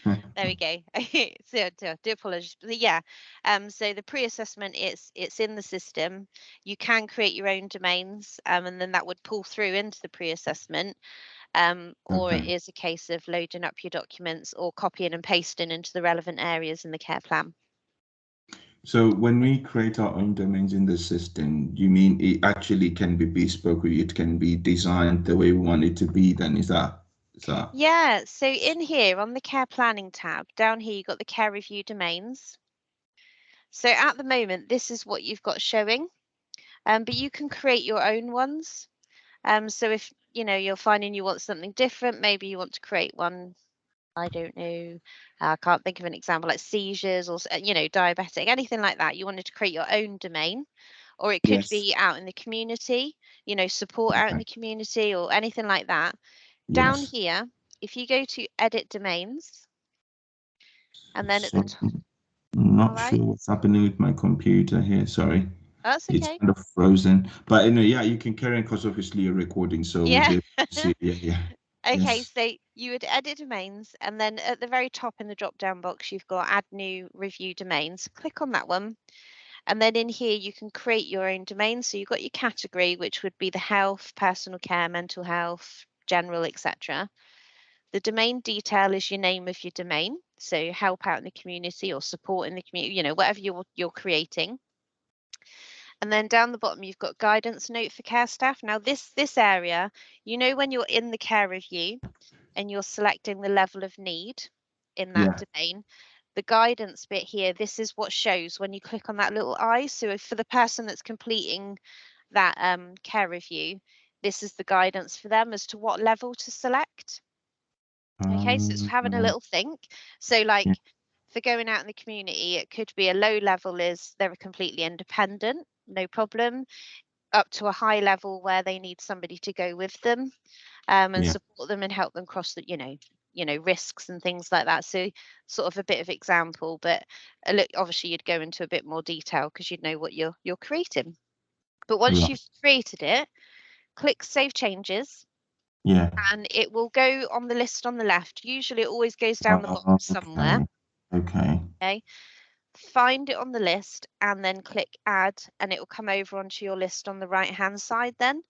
There we go. So do apologize. But yeah, so the pre-assessment, it's in the system. You can create your own domains, and then that would pull through into the pre-assessment. Or it Okay. is a case of loading up your documents or copying and pasting into the relevant areas in the care plan. So when we create our own domains in the system, you mean it actually can be bespoke, or it can be designed the way we want it to be then? Is that Yeah, so in here on the care planning tab, down here you've got the care review domains. So at the moment, this is what you've got showing, but you can create your own ones. So if you're finding you want something different, maybe you want to create one, I don't know, I can't think of an example, like seizures or diabetic, anything like that. You wanted to create your own domain, or it could yes. be out in the community, support out in Okay. the community or anything like that. Down Yes. here, if you go to edit domains, and then at the So top, I'm all not right, sure what's happening with my computer here. Sorry. that's It's okay. kind of frozen. But yeah, you can carry on because obviously you're recording, so we'll Yeah. be able to see. Yeah, yeah. Okay, Yes. so you would edit domains, and then at the very top in the drop down box, you've got add new review domains. Click on that one. And then in here, you can create your own domain. So you've got your category, which would be the health, personal care, mental health, general, etc. The domain detail is your name of your domain. So help out in the community or support in the community, whatever you're creating. And then down the bottom, you've got guidance note for care staff. Now this area, when you're in the care review and you're selecting the level of need in that Yeah. domain, the guidance bit here, this is what shows when you click on that little eye. So if for the person that's completing that care review, this is the guidance for them as to what level to select. Okay, so it's having a Right. little think. So like Yeah. for going out in the community, it could be a low level is they're completely independent, no problem, up to a high level where they need somebody to go with them and Yeah. support them and help them cross the risks and things like that. So sort of a bit of example, but look, obviously you'd go into a bit more detail because you'd know what you're creating. But once Right. you've created it, click save changes, Yeah. and it will go on the list on the left. Usually it always goes down the bottom somewhere. Okay. Okay. Okay, find it on the list and then click add, and it will come over onto your list on the right hand side. Then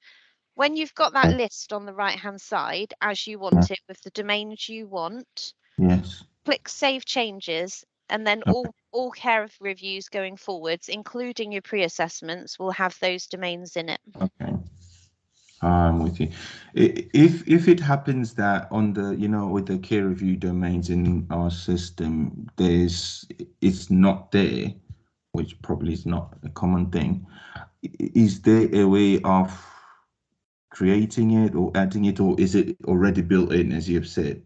when you've got that Okay. list on the right hand side as you Yeah. want it with the domains you want, Yes. click save changes, and then Okay. all care reviews going forwards, including your pre-assessments, will have those domains in it. Okay. I'm with you. If it happens that on the, with the care review domains in our system, it's not there, which probably is not a common thing. Is there a way of creating it or adding it, or is it already built in, as you've said?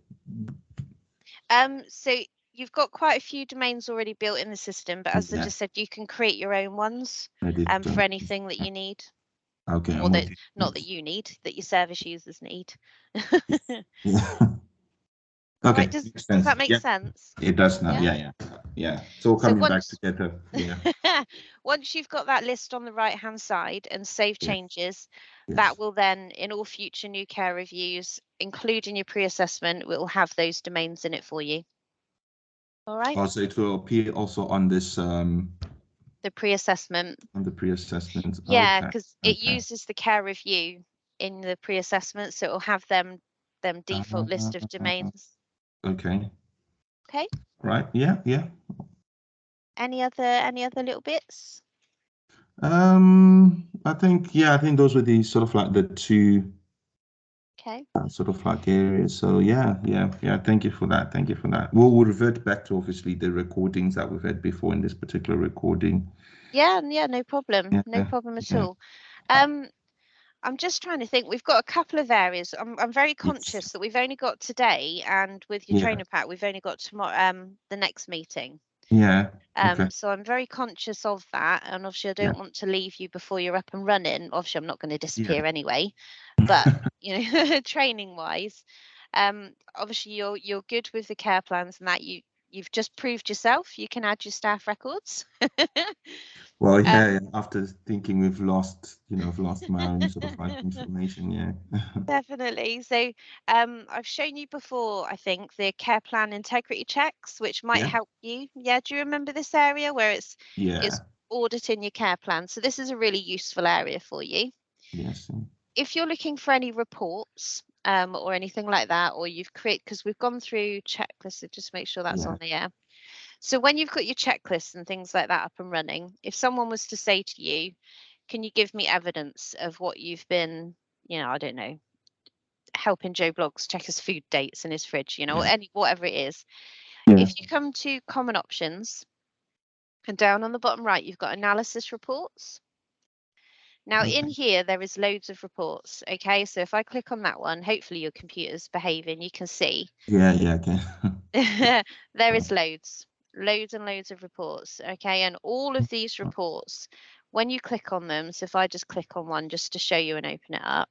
So you've got quite a few domains already built in the system, but as I Yeah, just said, you can create your own ones edit for them. anything that you need, Okay, or I'm that with you. not that you need, that your service users need. Yeah. All right, Okay, does makes does sense. that make Yeah, sense? it does now. Yeah. Yeah, yeah, yeah. It's all So coming back once together. Yeah. once you've got that list on the right hand side and save Yes. changes, that Yes. will then, in all future new care reviews, including your pre-assessment, will have those domains in it for you. All right. Also, it will appear also on this The pre-assessment. on the pre-assessment. Yeah, Okay. because it Okay. uses the care review in the pre-assessment, so it will have them default list of Uh, domains. okay. Okay. Right. Yeah. Yeah. Any other little bits? I think those were the sort of like the two Okay. sort of like areas. So yeah, yeah, yeah. Thank you for that. Thank you for that. We'll revert back to obviously the recordings that we've had before in this particular recording. Yeah, yeah, no problem. Yeah. No problem at Yeah. all. Um, I'm just trying to think. We've got a couple of areas. I'm very Yes. conscious that we've only got today, and with your Yeah. trainer pack, we've only got tomorrow. The next meeting. Yeah. Okay. So I'm very conscious of that, and obviously I Yeah. don't want to leave you before you're up and running. Obviously, I'm not going to Yeah. disappear anyway, but training wise, obviously you're good with the care plans and that you've just proved yourself. You can add your staff records. Well, um, yeah, after thinking we've lost, I've lost my own sort of like information. Yeah. Definitely. So, I've shown you before, I think, the care plan integrity checks, which might Yeah. help you. Yeah, do you remember this area where it's Yeah. auditing your care plan? So this is a really useful area for you. Yes. If you're looking for any reports, or anything like that, or you've created, because we've gone through checklists, so just make sure that's Yeah. on the air. So when you've got your checklists and things like that up and running, if someone was to say to you, can you give me evidence of what you've been, I don't know, helping Joe Bloggs check his food dates in his fridge, Yeah. any whatever it is. Yeah. If you come to common options and down on the bottom right, you've got analysis reports. Now in Okay. here, there is loads of reports. Okay, so if I click on that one, hopefully your computer's behaving, you can see Yeah. Yeah. Okay. there Yeah. is loads and loads of reports. Okay, and all of these reports, when you click on them, so if I just click on one just to show you and open it up,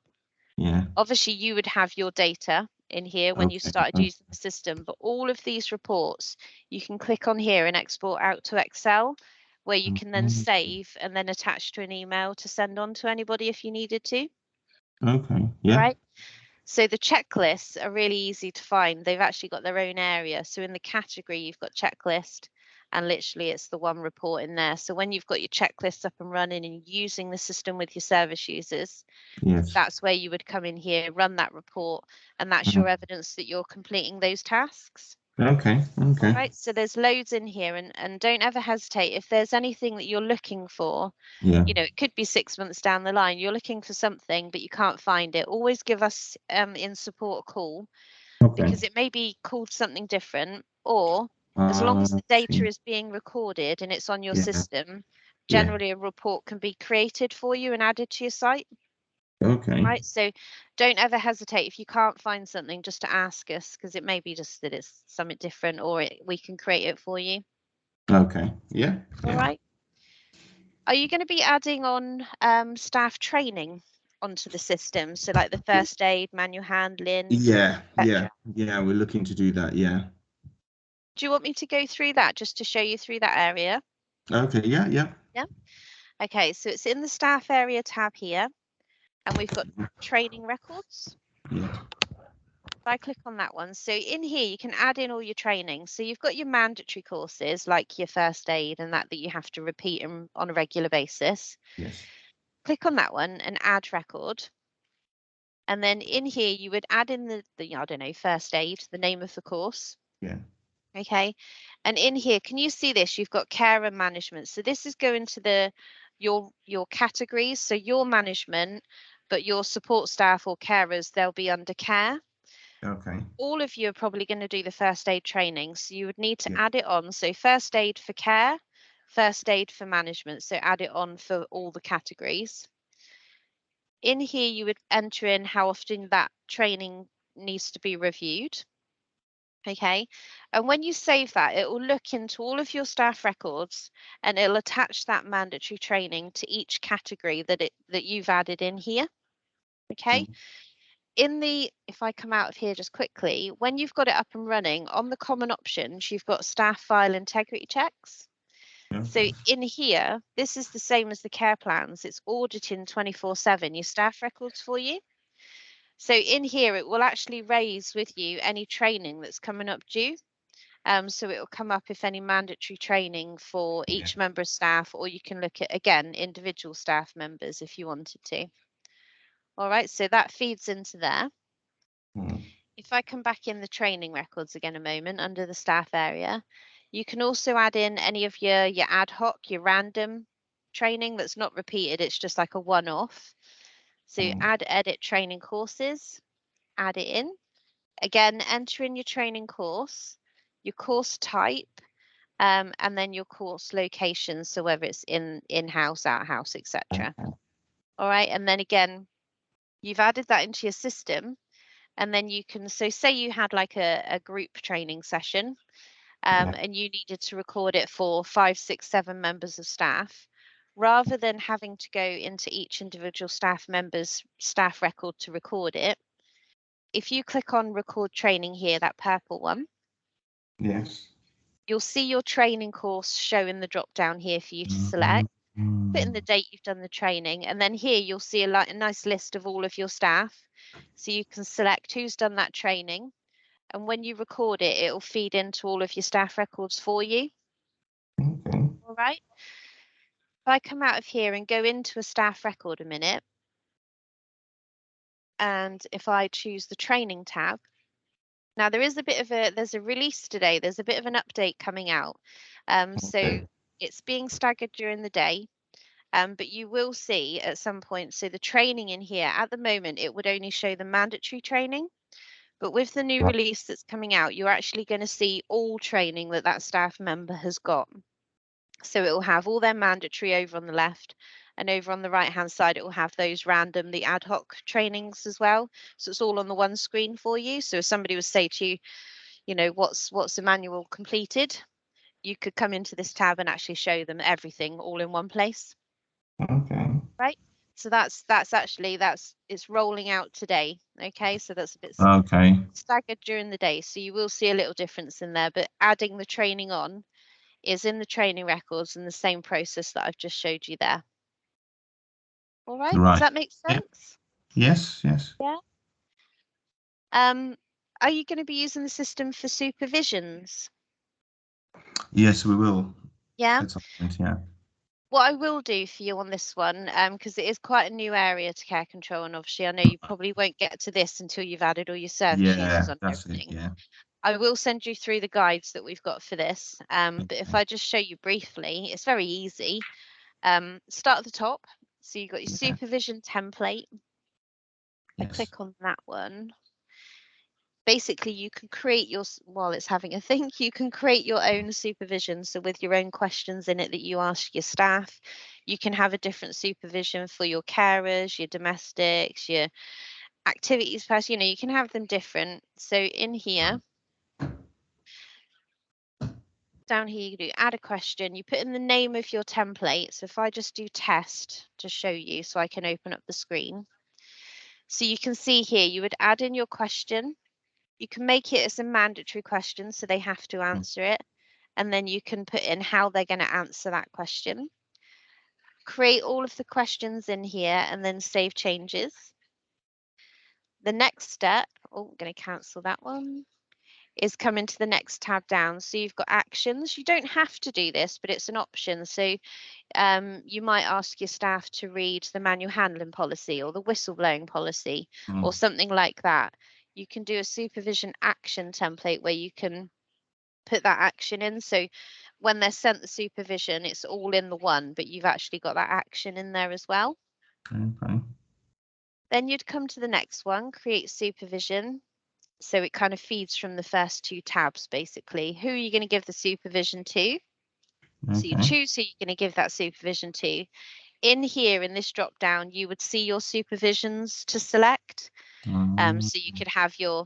Yeah. obviously you would have your data in here when you Okay. started using the system, but all of these reports you can click on here and export out to Excel, where you can then save and then attach to an email to send on to anybody if you needed to. Okay. All Yeah. right. So the checklists are really easy to find. They've actually got their own area. So in the category, you've got checklist, and literally it's the one report in there. So when you've got your checklist up and running and using the system with your service users, Yes. that's where you would come in here, run that report, and that's your Mm. evidence that you're completing those tasks. Okay. All Okay. right, so there's loads in here, and don't ever hesitate if there's anything that you're looking for. Yeah. It could be 6 months down the line, you're looking for something, but you can't find it. Always give us in support a call, Okay. because it may be called something different, or as long as I the data see. is being recorded and it's on your Yeah. system, Yeah. generally a report can be created for you and added to your site. Okay. Right, so don't ever hesitate if you can't find something just to ask us, because it may be just that it's something different, or we can create it for you. Okay. Yeah. All Yeah. right. Are you going to be adding on staff training onto the system? So like the first aid, manual handling, Yeah. Yeah. etc. Yeah. We're looking to do that. Yeah. Do you want me to go through that just to show you through that area? Okay. Yeah. Yeah. Yeah. Okay, so it's in the staff area tab here, and we've got training records. Yeah. If I click on that one, so in here you can add in all your training. So you've got your mandatory courses like your first aid and that you have to repeat on a regular basis. Yes. Click on that one and add record. And then in here you would add in the I don't know, first aid, the name of the course. Yeah. Okay. And in here, can you see this? You've got care and management. So this is going to your categories. So your management, but your support staff or carers, they'll be under care. Okay. All of you are probably going to do the first aid training. So you would need to Yeah. add it on. So first aid for care, first aid for management. So add it on for all the categories. In here, you would enter in how often that training needs to be reviewed. Okay. And when you save that, it will look into all of your staff records and it'll attach that mandatory training to each category that you've added in here. Okay. Mm. If I come out of here just quickly, when you've got it up and running on the common options, you've got staff file integrity checks. So Okay. in here, this is the same as the care plans. It's auditing 24/7 your staff records for you. So in here, it will actually raise with you any training that's coming up due. So it will come up if any mandatory training for Yeah. each member of staff, or you can look at, again, individual staff members if you wanted to. All right, so that feeds into there. Mm. If I come back in the training records again a moment under the staff area, you can also add in any of your ad hoc, your random training that's not repeated, it's just like a one-off. So Mm. add edit training courses, add it in. Again, enter in your training course, your course type, and then your course location. So whether it's in-house, out-house, etc. All right, and then again, you've added that into your system, and then you can. So say you had like a group training session, Yeah. and you needed to record it for 5, 6, 7 members of staff. Rather than having to go into each individual staff member's staff record to record it, if you click on record training here, that purple one, Yes. You'll see your training course show in the drop down here for you to select. Put in the date you've done the training, and then here you'll see a nice list of all of your staff. So you can select who's done that training, and when you record it, it'll feed into all of your staff records for you. Okay. All right. If I come out of here and go into a staff record a minute, and if I choose the training tab, now there's a release today. There's a bit of an update coming out. So Okay. it's being staggered during the day. But you will see at some point, so the training in here, at the moment, it would only show the mandatory training. But with the new Right. release that's coming out, you're actually going to see all training that that staff member has got. So it will have all their mandatory over on the left, and over on the right hand side, it will have those random, the ad hoc trainings as well. So it's all on the one screen for you. So if somebody would say to you, you know, what's the manual completed, you could come into this tab and actually show them everything all in one place. Okay. Right. So that's actually it's rolling out today. Okay, so that's a bit Okay. staggered during the day. So you will see a little difference in there, but adding the training on is in the training records in the same process that I've just showed you there. All right, does Right. that make Yeah. sense? Yes. Yes. Yeah. Um, are you going to be using the system for supervisions? Yes, we will. Yeah. At some point. Yeah. What I will do for you on this one, because it is quite a new area to care control, and obviously I know you probably won't get to this until you've added all your service users Yeah. on That's it. everything. Yeah. I will send you through the guides that we've got for this. But if Okay. I just show you briefly, it's very easy. Start at the top. So you've got your Yeah. supervision template. I Yes. click on that one. Basically, you can create while it's having a think, you can create your own supervision. So with your own questions in it that you ask your staff, you can have a different supervision for your carers, your domestics, your activities person, you can have them different. So in here, down here, you do add a question, you put in the name of your template. So if I just do test to show you so I can open up the screen. So you can see here, you would add in your question. You can make it as a mandatory question, so they have to answer it. And then you can put in how they're going to answer that question. Create all of the questions in here and then save changes. The next step, oh, I'm going to cancel that one, is come into the next tab down. So you've got actions. You don't have to do this, but it's an option. So you might ask your staff to read the manual handling policy or the whistleblowing policy or something like that. You can do a supervision action template where you can put that action in. So when they're sent the supervision, it's all in the one, but you've actually got that action in there as well. Okay. Then you'd come to the next one, create supervision. So it kind of feeds from the first two tabs, basically. Who are you going to give the supervision to? So you Okay. choose who you're going to give that supervision to. In here, in this drop down, you would see your supervisions to select. So you could have your,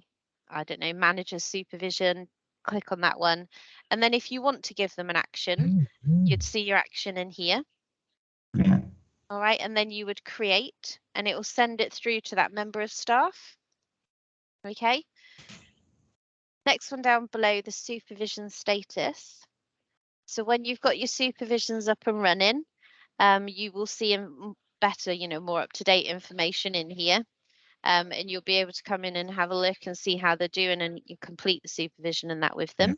I don't know, manager's supervision, click on that one. And then if you want to give them an action, you'd see your action in here. Yeah. All right. And then you would create and it will send it through to that member of staff. Okay. Next one down below, the supervision status. So when you've got your supervisions up and running, you will see better, more up-to-date information in here. And you'll be able to come in and have a look and see how they're doing and you complete the supervision and that with Yeah.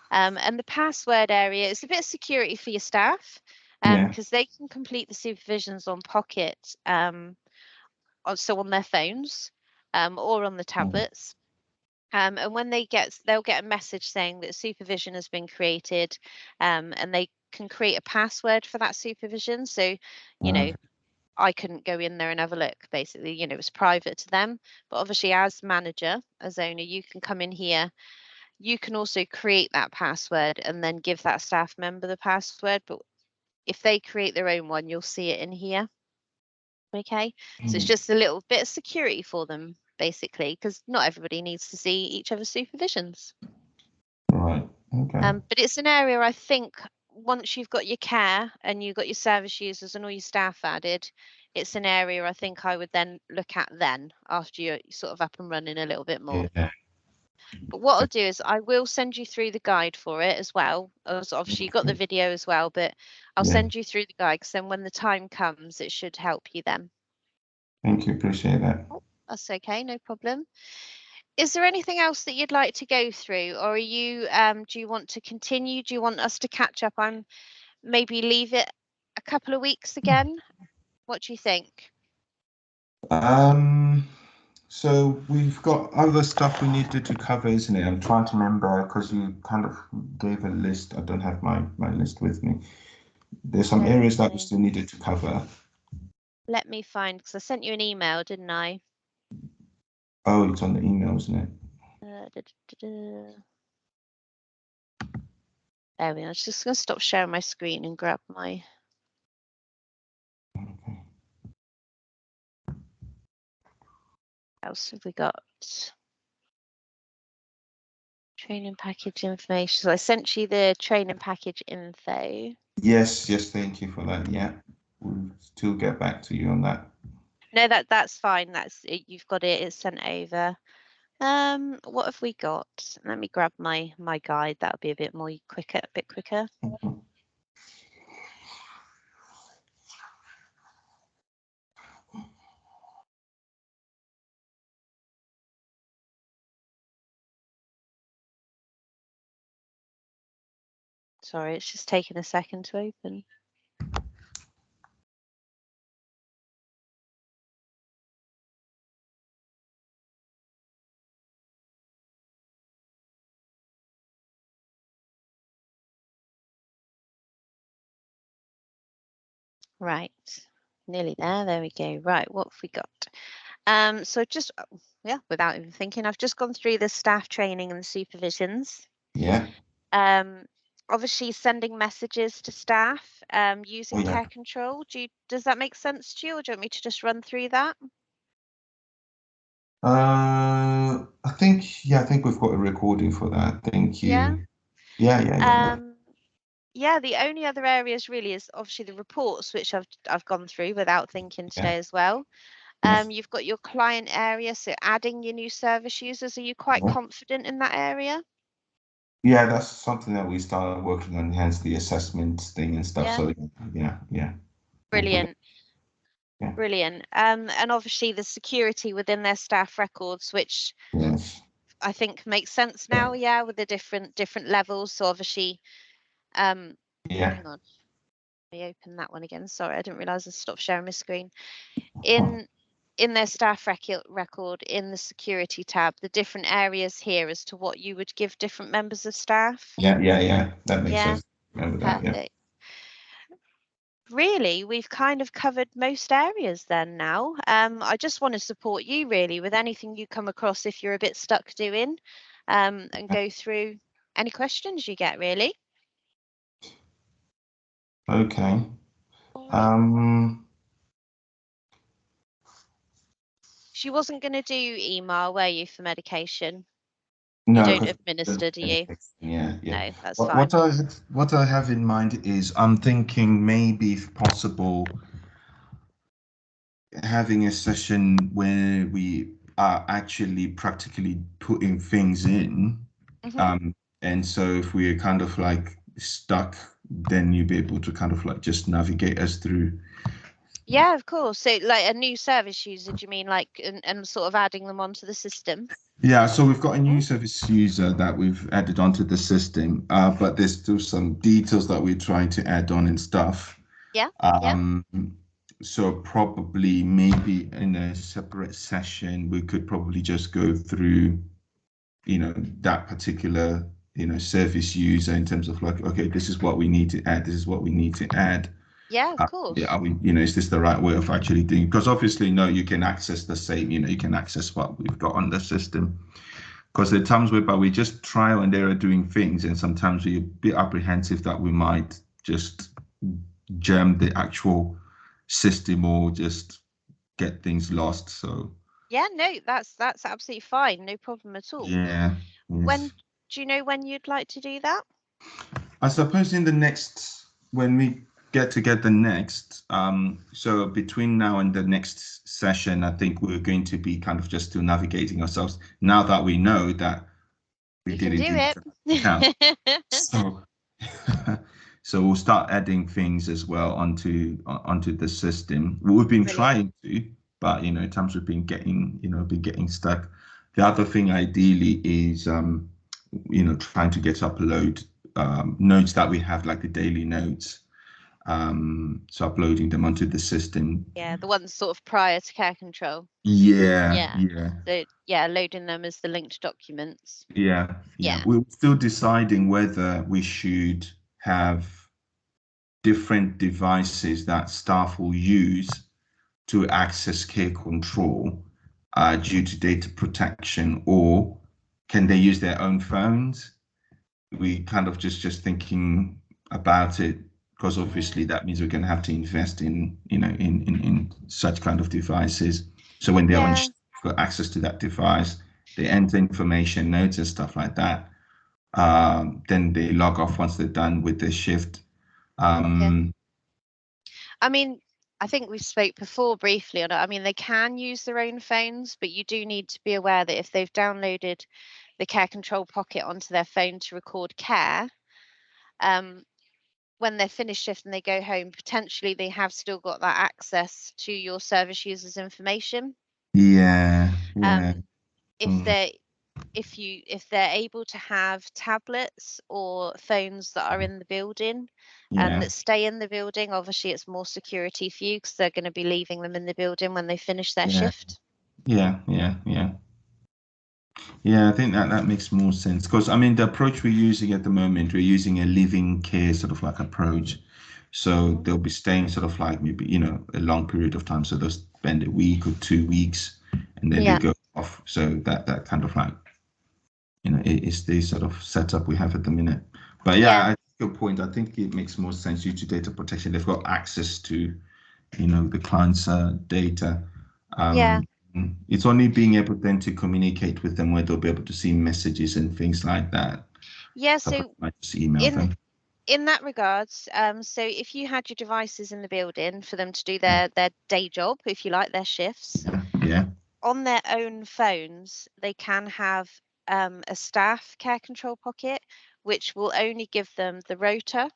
them. And the password area is a bit of security for your staff Yeah. because they can complete the supervisions on Pocket, so on their phones or on the tablets. And when they'll get a message saying that supervision has been created, and they can create a password for that supervision. So, Okay. I couldn't go in there and have a look. Basically, it's private to them. But obviously, as manager, as owner, you can come in here. You can also create that password and then give that staff member the password. But if they create their own one, you'll see it in here. Okay, so it's just a little bit of security for them, basically, because not everybody needs to see each other's supervisions. Right. Okay. But it's an area I think once you've got your care and you've got your service users and all your staff added, it's an area I think I would then look at then after you're sort of up and running a little bit more. Yeah. But what I'll do is I will send you through the guide for it as well. As obviously you've got the video as well, but I'll Yeah. send you through the guide because then when the time comes, it should help you then. Thank you. Appreciate that. Oh, that's okay, no problem. Is there anything else that you'd like to go through, or are you do you want to continue? Do you want us to catch up? I'm maybe leave it a couple of weeks again. What do you think? So we've got other stuff we needed to cover, isn't it? I'm trying to remember because you kind of gave a list. I don't have my list with me. There's some Bear areas with that we me. still needed to cover. Let me find, because I sent you an email, didn't I? Oh, it's on the email, isn't it? There we are. I'm just going to stop sharing my screen and grab my. Okay. What else have we got? Training package information. So I sent you the training package info. Yes, thank you for that. Yeah, we'll still get back to you on that. No, that's fine. That's it. You've got it. It's sent over. What have we got? Let me grab my guide. That'll be a bit more quicker, a bit quicker. Mhm. Sorry, it's just taking a second to open. Right, nearly there. There we go. Right, what have we got? So just yeah, without even thinking, I've just gone through the staff training and the supervisions. Yeah. Um, obviously sending messages to staff, Oh, using yeah. care control. Does that make sense to you, or do you want me to just run through that? I think we've got a recording for that. Thank Yeah. you. Yeah. Yeah, the only other areas really is obviously the reports, which I've gone through without thinking Yeah. today as well. Yes. You've got your client area, so adding your new service users. Are you quite Yeah. confident in that area? Yeah, that's something that we started working on, hence the assessment thing and stuff. Yeah, So yeah. We'll put it. brilliant, Yeah. brilliant. And obviously the security within their staff records, which Yes. I think makes sense now. Yeah, with the different levels. So obviously, Yeah. hang on, let me open that one again. Sorry, I didn't realize I stopped sharing my screen. In their staff record in the security tab, the different areas here as to what you would give different members of staff. Yeah. That makes Yeah, sense. Remember that. Yeah. perfect. Really, we've kind of covered most areas then now. I just want to support you really with anything you come across if you're a bit stuck doing, and go through any questions you get really. Okay. All right. Um. She wasn't going to do email, were you, for medication? You No, don't because administer, do you? yeah. No, that's What fine. what I what I have in mind is I'm thinking maybe if possible having a session where we are actually practically putting things in. Hmm. Um, and so if we're kind of like stuck, then you'll be able to kind of like just navigate us through. Yeah, of course. So, like a new service user, do you mean like and sort of adding them onto the system? Yeah, so we've got a new Mm. service user that we've added onto the system, but there's still some details that we're trying to add on and stuff. Yeah, yeah, Um, so probably maybe in a separate session, we could probably just go through, that particular, service user in terms of like, okay, this is what we need to add, this is what we need to add. yeah, of Yeah, course. are we, is this the right way of actually doing? Because obviously, no, you can access the same, you can access what we've got on the system. Because there are times whereby we just trial and error doing things, and sometimes we're a bit apprehensive that we might just jam the actual system or just get things lost. So Yeah, no, that's absolutely fine. No problem at all. yeah, When yes. do you know when you'd like to do that? I suppose in the next, when we get the next, so between now and the next session, I think we're going to be kind of just still navigating ourselves now that we know that We You did can do indeed. Yeah. it. So, so we'll start adding things as well onto the system. We've been Brilliant. trying to, but at times we've been getting stuck. The other thing ideally is trying to get upload notes that we have, like the daily notes. So uploading them onto the system. Yeah, the ones sort of prior to care control. Yeah, Yeah. yeah. So yeah, loading them as the linked documents. Yeah, yeah. Yeah. We're still deciding whether we should have different devices that staff will use to access care control due to data protection, or can they use their own phones? We kind of just thinking about it because obviously Mm. that means we're going to have to invest in such kind of devices. So when they're on Yeah. shift, got access to that device, they enter information, notes, and stuff like that. Then they log off once they're done with their shift. Yeah. Um, I mean, I think we spoke before briefly on it. I mean, they can use their own phones, but you do need to be aware that if they've downloaded the Care Control Pocket onto their phone to record care, um, when they're finished shift and they go home, potentially they have still got that access to your service users' information. yeah, yeah, Um, if mm, they're if they're able to have tablets or phones that are in the building and yeah, that stay in the building, obviously it's more security for you because they're going to be leaving them in the building when they finish their yeah, shift. yeah, yeah, yeah. Yeah, I think that makes more sense because I mean the approach we're using at the moment, we're using a living care sort of like approach. So Mhm. they'll be staying sort of like maybe, a long period of time. So they'll spend a week or 2 weeks and then they Yeah, go off. So that kind of like, is the sort of setup we have at the minute. But yeah, yeah, I think your point, I think it makes more sense due to data protection. They've got access to, the client's data. yeah, Um, it's only being able then to communicate with them where they'll be able to see messages and things like that. yeah. Otherwise, So I might just email in them. in that regards, so if you had your devices in the building for them to do Yeah, their day job, if you like, their shifts, yeah, yeah, on their own phones, they can have a staff care control pocket, which will only give them the rota.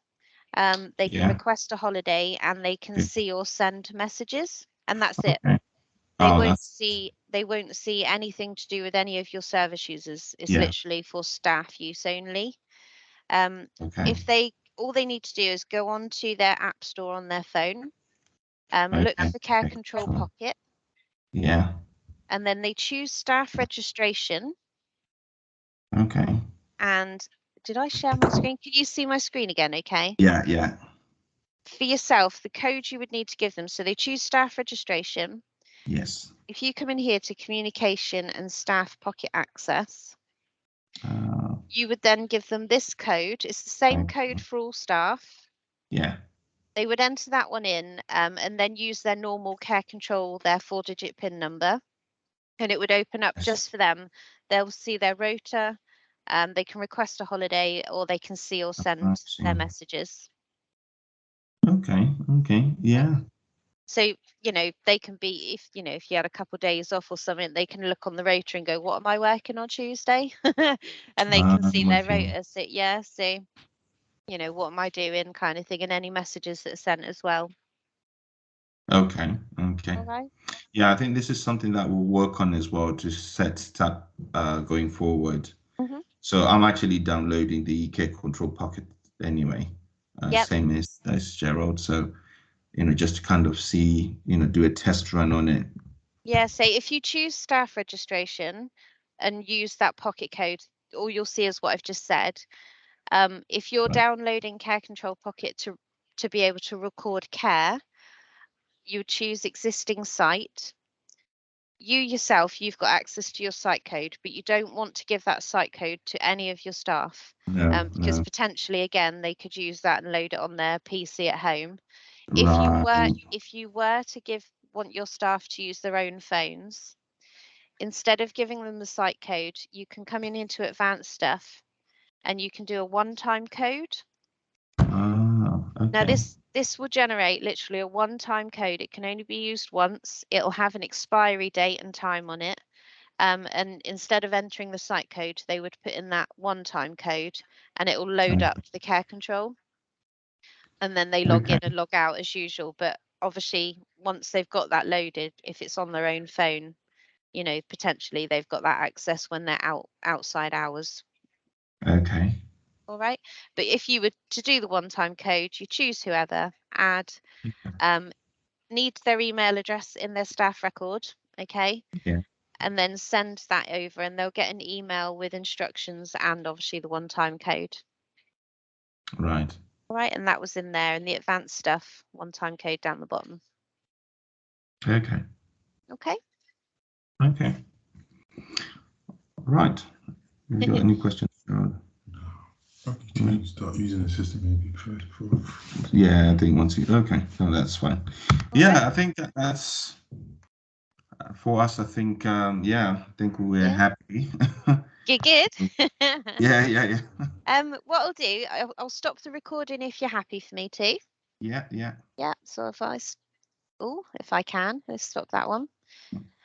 They can yeah. request a holiday and they can Good. see or send messages, and that's it. Okay. Oh, that's They won't see anything to do with any of your service users. It's yeah. literally for staff use only. Um, Okay. if they all they need to do is go onto their app store on their phone, look Okay. for Care Okay. Control Sure. Pocket, Yeah. and then they choose staff registration. Okay. And did I share my screen? Can you see my screen again? Okay. Yeah. Yeah. For yourself, the code you would need to give them. So they choose staff registration. Yes. If you come in here to communication and staff pocket access, Uh, you would then give them this code. It's the same okay. code for all staff. Yeah. They would enter that one in and then use their normal care control, their 4-digit PIN number, and it would open up Yes. just for them. They'll see their rota, they can request a holiday, or they can see or I send see. their messages. Okay. Okay. Yeah. So, they can be, if you had a couple of days off or something, they can look on the rotor and go, what am I working on Tuesday? And they can see I'm their with you. rota. So, yeah, so, what am I doing kind of thing, and any messages that are sent as well. Okay. Okay. All right. Yeah, I think this is something that we'll work on as well to set that going forward. Mm-hmm. So I'm actually downloading the Care Control Pocket anyway, Yep. same as Gerald. So, just to kind of see, do a test run on it. Yeah, so if you choose staff registration and use that pocket code, all you'll see is what I've just said. If you're Right. downloading Care Control Pocket to be able to record care, you would choose existing site. You yourself, you've got access to your site code, but you don't want to give that site code to any of your staff, No, because no. potentially, again, they could use that and load it on their PC at home. Right. If you were to want your staff to use their own phones, instead of giving them the site code, you can come in into advanced stuff and you can do a one-time code. Oh, Now okay. this will generate literally a one-time code. It can only be used once. It'll have an expiry date and time on it, And instead of entering the site code, they would put in that one-time code, and it will load Okay. up the care control, and then they log in and log out as usual. But obviously, once they've got that loaded, if it's on their own phone, potentially they've got that access when they're outside hours. Okay. All right. But if you were to do the one-time code, you choose whoever, add, need their email address in their staff record. Okay. Yeah. And then send that over, and they'll get an email with instructions and obviously the one-time code. Right. All right. And that was in there, and the advanced stuff, one-time code down the bottom. Okay. Okay. Okay. Right. Have you got any questions? I can start using the system maybe first before. Yeah, I think once you. Okay, no, that's fine. All Yeah, right. I think that's for us. I think yeah, I think we're Yeah. happy. You're good. Yeah, yeah, yeah. What I'll do, I'll stop the recording if you're happy for me to. Yeah, yeah. Yeah. So if I can, let's stop that one.